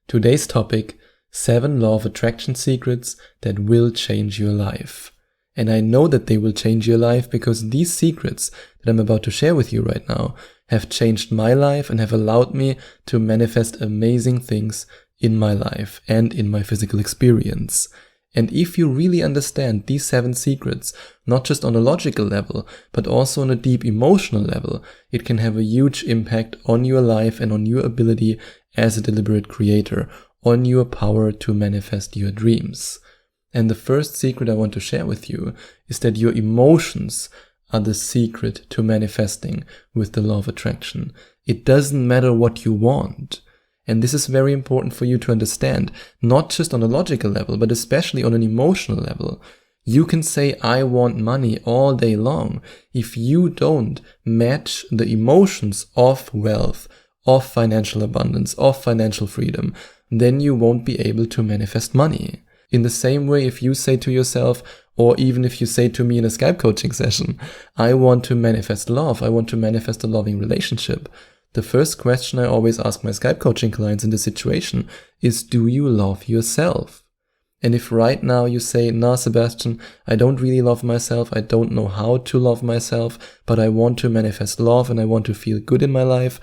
Today's topic, 7 Law of Attraction secrets that will change your life. And I know that they will change your life because these secrets that I'm about to share with you right now have changed my life and have allowed me to manifest amazing things in my life and in my physical experience. And if you really understand these 7 secrets, not just on a logical level, but also on a deep emotional level, it can have a huge impact on your life and on your ability as a deliberate creator, on your power to manifest your dreams. And the first secret I want to share with you is that your emotions are the secret to manifesting with the law of attraction. It doesn't matter what you want. And this is very important for you to understand, not just on a logical level, but especially on an emotional level. You can say, I want money all day long. If you don't match the emotions of wealth, of financial abundance, of financial freedom, then you won't be able to manifest money. In the same way, if you say to yourself, or even if you say to me in a Skype coaching session, I want to manifest love, I want to manifest a loving relationship, the first question I always ask my Skype coaching clients in this situation is, do you love yourself? And if right now you say, nah, Sebastian, I don't really love myself, I don't know how to love myself, but I want to manifest love and I want to feel good in my life,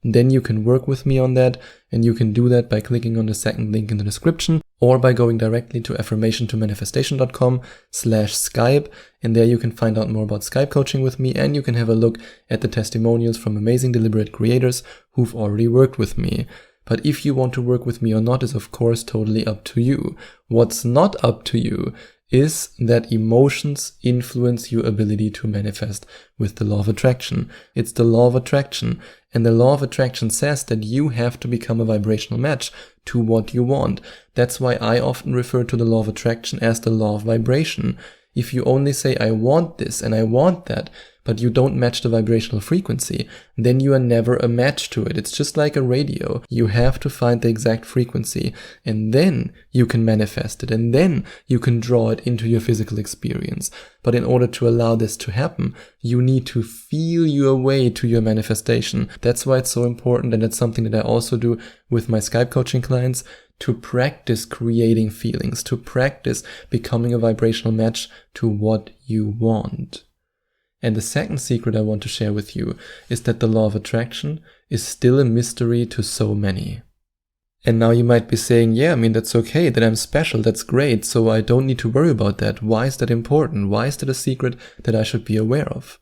then you can work with me on that, and you can do that by clicking on the second link in the description or by going directly to affirmationtomanifestation.com/Skype, and there you can find out more about Skype coaching with me, and you can have a look at the testimonials from amazing deliberate creators who've already worked with me. But if you want to work with me or not is of course totally up to you. What's not up to you is that emotions influence your ability to manifest with the law of attraction. It's the law of attraction, and the law of attraction says that you have to become a vibrational match to what you want. That's why I often refer to the law of attraction as the law of vibration. If you only say, I want this and I want that, but you don't match the vibrational frequency, then you are never a match to it. It's just like a radio. You have to find the exact frequency, and then you can manifest it, and then you can draw it into your physical experience. But in order to allow this to happen, you need to feel your way to your manifestation. That's why it's so important, and it's something that I also do with my Skype coaching clients, to practice creating feelings, to practice becoming a vibrational match to what you want. And the second secret I want to share with you is that the law of attraction is still a mystery to so many. And now you might be saying, yeah, that's okay, that I'm special, that's great, so I don't need to worry about that. Why is that important? Why is that a secret that I should be aware of?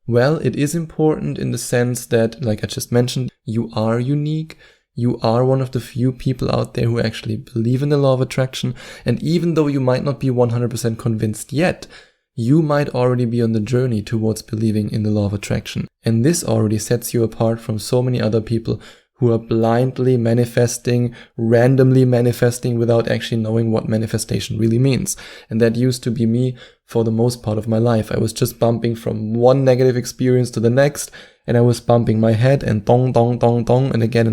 Well, it is important in the sense that, like I just mentioned, you are unique. You are one of the few people out there who actually believe in the law of attraction. And even though you might not be 100% convinced yet, you might already be on the journey towards believing in the law of attraction. And this already sets you apart from so many other people who are blindly manifesting, randomly manifesting without actually knowing what manifestation really means. And that used to be me for the most part of my life. I was just bumping from one negative experience to the next, and I was bumping my head and dong, dong, dong, dong, and again,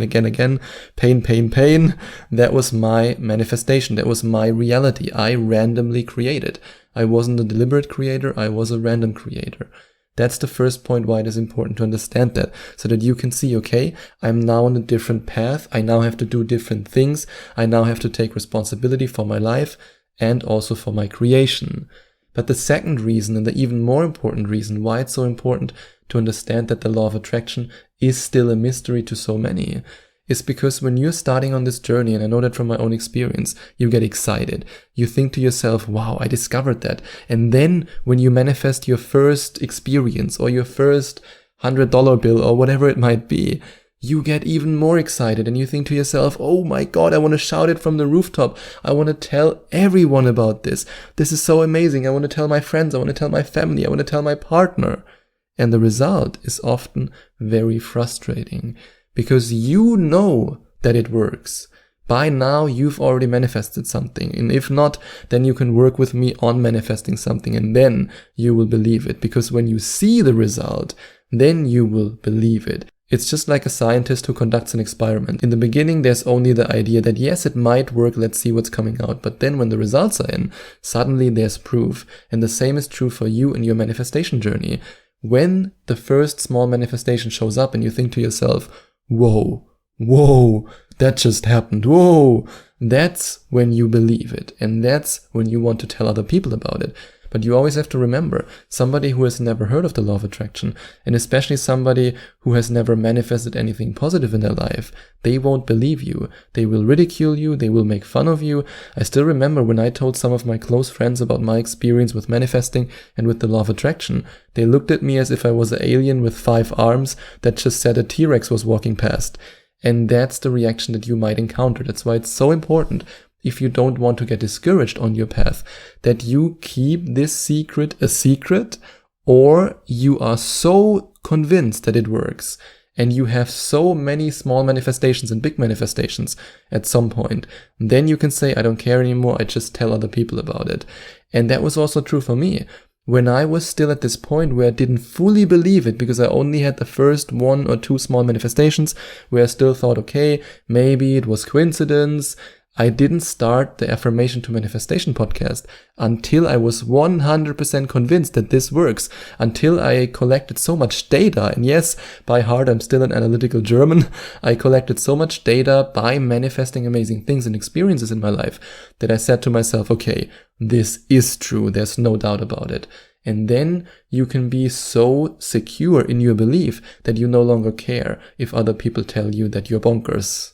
pain, pain, pain. That was my manifestation. That was my reality. I randomly created. I wasn't a deliberate creator. I was a random creator. That's the first point why it is important to understand that, so that you can see, okay, I'm now on a different path. I now have to do different things. I now have to take responsibility for my life and also for my creation. But the second reason, and the even more important reason why it's so important to understand that the law of attraction is still a mystery to so many, is because when you're starting on this journey, and I know that from my own experience, you get excited. You think to yourself, wow, I discovered that. And then when you manifest your first experience or your first $100 bill or whatever it might be, you get even more excited and you think to yourself, oh my God, I want to shout it from the rooftop. I want to tell everyone about this. This is so amazing. I want to tell my friends. I want to tell my family. I want to tell my partner. And the result is often very frustrating because you know that it works. By now, you've already manifested something. And if not, then you can work with me on manifesting something and then you will believe it. Because when you see the result, then you will believe it. It's just like a scientist who conducts an experiment. In the beginning, there's only the idea that yes, it might work, let's see what's coming out. But then when the results are in, suddenly there's proof. And the same is true for you in your manifestation journey. When the first small manifestation shows up and you think to yourself, whoa, whoa, that just happened, whoa. That's when you believe it, and that's when you want to tell other people about it. But you always have to remember, somebody who has never heard of the law of attraction, and especially somebody who has never manifested anything positive in their life, they won't believe you. They will ridicule you, they will make fun of you. I still remember when I told some of my close friends about my experience with manifesting and with the law of attraction, they looked at me as if I was an alien with 5 arms that just said a T-Rex was walking past. And that's the reaction that you might encounter. That's why it's so important, if you don't want to get discouraged on your path, that you keep this secret a secret, or you are so convinced that it works, and you have so many small manifestations and big manifestations at some point, then you can say, I don't care anymore, I just tell other people about it. And that was also true for me. When I was still at this point where I didn't fully believe it, because I only had the first 1 or 2 small manifestations, where I still thought, okay, maybe it was coincidence, I didn't start the Affirmation to Manifestation podcast until I was 100% convinced that this works, until I collected so much data. And yes, by heart, I'm still an analytical German. I collected so much data by manifesting amazing things and experiences in my life that I said to myself, okay, this is true. There's no doubt about it. And then you can be so secure in your belief that you no longer care if other people tell you that you're bonkers.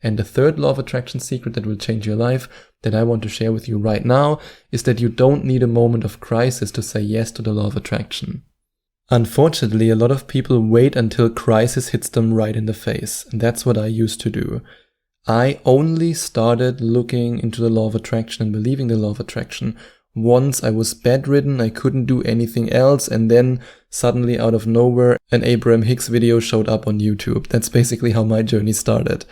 And the third law of attraction secret that will change your life that I want to share with you right now is that you don't need a moment of crisis to say yes to the law of attraction. Unfortunately, a lot of people wait until crisis hits them right in the face. And that's what I used to do. I only started looking into the law of attraction and believing the law of attraction once I was bedridden, I couldn't do anything else, and then suddenly out of nowhere an Abraham Hicks video showed up on YouTube. That's basically how my journey started.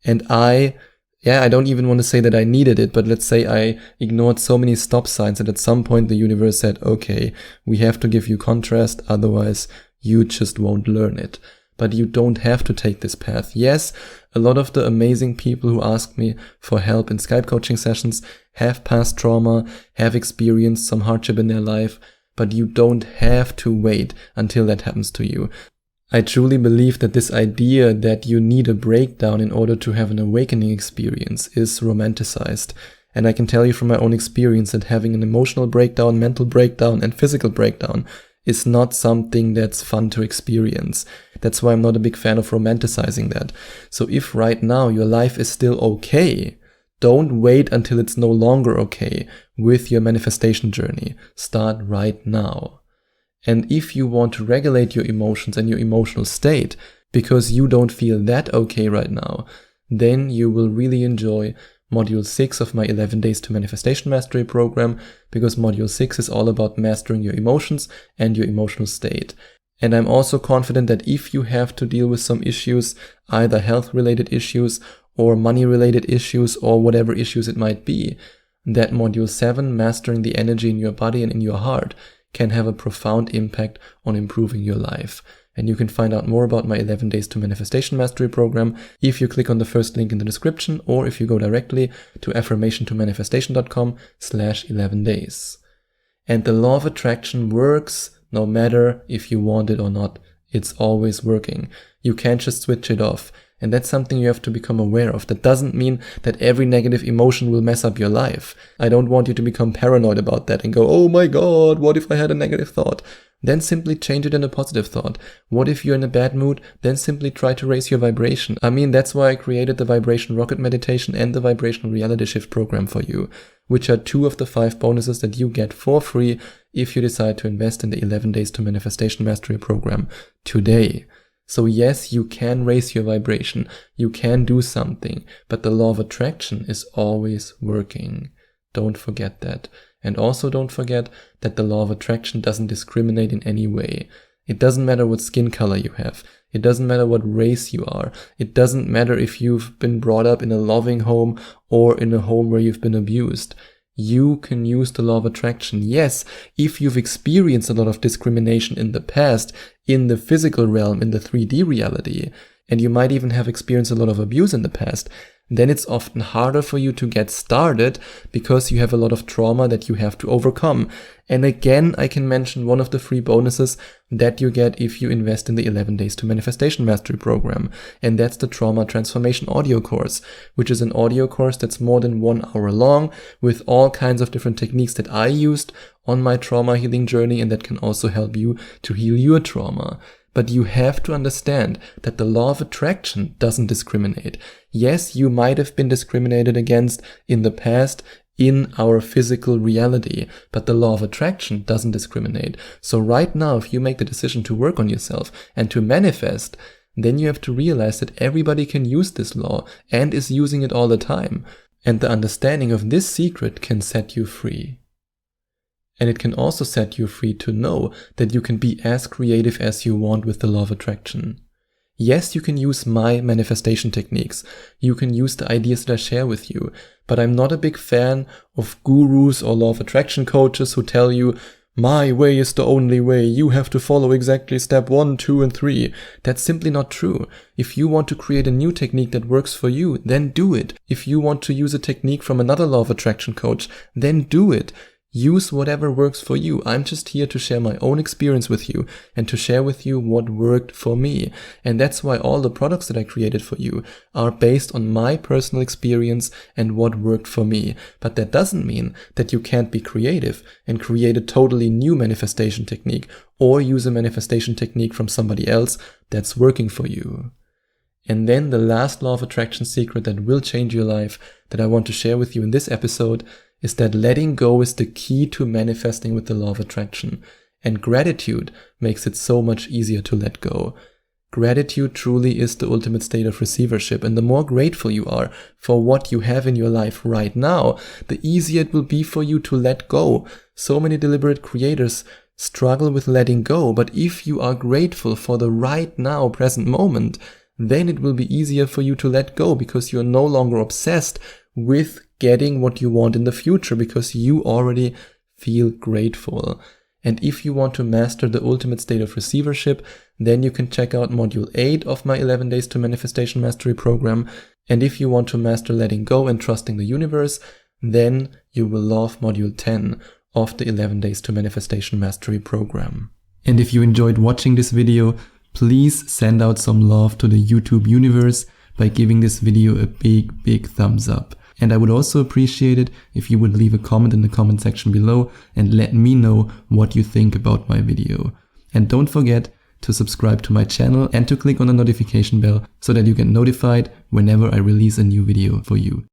And I don't even want to say that I needed it, but let's say I ignored so many stop signs that at some point the universe said, okay, we have to give you contrast, otherwise you just won't learn it. But you don't have to take this path. Yes, a lot of the amazing people who ask me for help in Skype coaching sessions have past trauma, have experienced some hardship in their life, but you don't have to wait until that happens to you. I truly believe that this idea that you need a breakdown in order to have an awakening experience is romanticized. And I can tell you from my own experience that having an emotional breakdown, mental breakdown, and physical breakdown is not something that's fun to experience. That's why I'm not a big fan of romanticizing that. So if right now your life is still okay, don't wait until it's no longer okay with your manifestation journey. Start right now. And if you want to regulate your emotions and your emotional state because you don't feel that okay right now, then you will really enjoy Module 6 of my 11 Days to Manifestation Mastery program, because Module 6 is all about mastering your emotions and your emotional state. And I'm also confident that if you have to deal with some issues, either health-related issues or money-related issues or whatever issues it might be, that Module 7, Mastering the Energy in Your Body and in Your Heart, can have a profound impact on improving your life. And you can find out more about my 11 Days to Manifestation Mastery program if you click on the first link in the description, or if you go directly to affirmationtomanifestation.com/11 days. And the law of attraction works no matter if you want it or not. It's always working. You can't just switch it off. And that's something you have to become aware of. That doesn't mean that every negative emotion will mess up your life. I don't want you to become paranoid about that and go, oh my God, what if I had a negative thought? Then simply change it in a positive thought. What if you're in a bad mood? Then simply try to raise your vibration. I mean, that's why I created the Vibration Rocket Meditation and the Vibrational Reality Shift program for you, which are 2 of the 5 bonuses that you get for free if you decide to invest in the 11 Days to Manifestation Mastery program today. So yes, you can raise your vibration, you can do something, but the law of attraction is always working. Don't forget that. And also don't forget that the law of attraction doesn't discriminate in any way. It doesn't matter what skin color you have. It doesn't matter what race you are. It doesn't matter if you've been brought up in a loving home or in a home where you've been abused. You can use the law of attraction. Yes, if you've experienced a lot of discrimination in the past, in the physical realm, in the 3D reality, and you might even have experienced a lot of abuse in the past, then it's often harder for you to get started because you have a lot of trauma that you have to overcome. And again, I can mention one of the free bonuses that you get if you invest in the 11 Days to Manifestation Mastery program. And that's the Trauma Transformation audio course, which is an audio course that's more than 1 hour long with all kinds of different techniques that I used on my trauma healing journey and that can also help you to heal your trauma. But you have to understand that the law of attraction doesn't discriminate. Yes, you might have been discriminated against in the past in our physical reality, but the law of attraction doesn't discriminate. So right now, if you make the decision to work on yourself and to manifest, then you have to realize that everybody can use this law and is using it all the time. And the understanding of this secret can set you free. And it can also set you free to know that you can be as creative as you want with the law of attraction. Yes, you can use my manifestation techniques. You can use the ideas that I share with you. But I'm not a big fan of gurus or law of attraction coaches who tell you, my way is the only way. You have to follow exactly step 1, 2, and 3. That's simply not true. If you want to create a new technique that works for you, then do it. If you want to use a technique from another law of attraction coach, then do it. Use whatever works for you. I'm just here to share my own experience with you and to share with you what worked for me. And that's why all the products that I created for you are based on my personal experience and what worked for me. But that doesn't mean that you can't be creative and create a totally new manifestation technique or use a manifestation technique from somebody else that's working for you. And then the last law of attraction secret that will change your life that I want to share with you in this episode is that letting go is the key to manifesting with the law of attraction. And gratitude makes it so much easier to let go. Gratitude truly is the ultimate state of receivership, and the more grateful you are for what you have in your life right now, the easier it will be for you to let go. So many deliberate creators struggle with letting go, but if you are grateful for the right now present moment, then it will be easier for you to let go because you're no longer obsessed with getting what you want in the future because you already feel grateful. And if you want to master the ultimate state of receivership, then you can check out module 8 of my 11 Days to Manifestation Mastery program. And if you want to master letting go and trusting the universe, then you will love module 10 of the 11 Days to Manifestation Mastery program. And if you enjoyed watching this video, please send out some love to the YouTube universe by giving this video a big thumbs up. And I would also appreciate it if you would leave a comment in the comment section below and let me know what you think about my video. And don't forget to subscribe to my channel and to click on the notification bell so that you get notified whenever I release a new video for you.